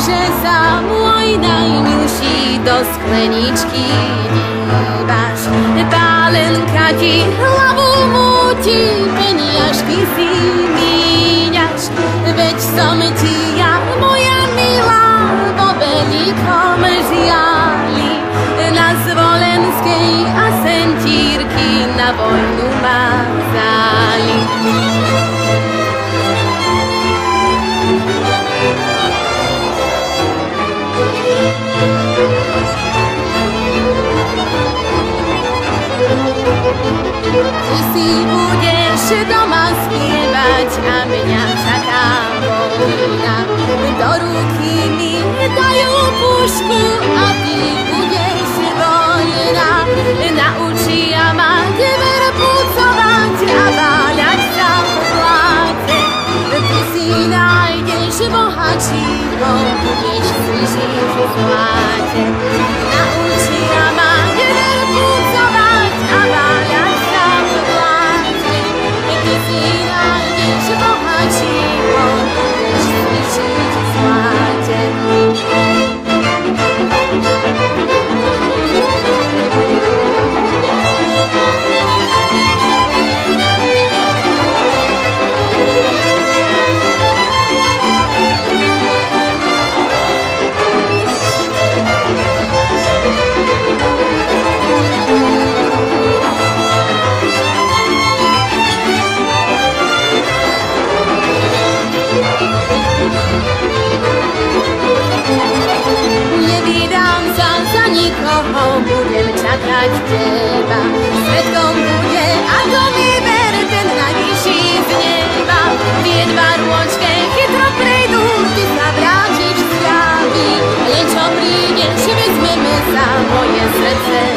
že sa môj najmilší do skleničky díváš. Pálenka ti hlavu múti, peniažky si míňaš, veď som ti ja, moja milá, vo veľkom žiali. Na Zvolenskej a sentírky na vojnu ma vzali. Ty si budeš doma spievať a mňa čaká vojna. Do ruky mi dajú pušku a ty budeš voľná. Naučia ma verbucovať a váľať sa v pláte. Ty si nájdeš bohačího, budeš si žiť v pláte. Naučia ma verbucovať a váľať sa v pláte. Ty si nájdeš bohačího, budeš si žiť v pláte. Nevydám sa za nikoho, budem čakať teba. Svedkom bude, ako vyber ten najvyšší z neba. Tie dva rôčke chytro prejdú, ty sa vrátiš z javy. Len čo prídeš, vezmeme sa, moje srdce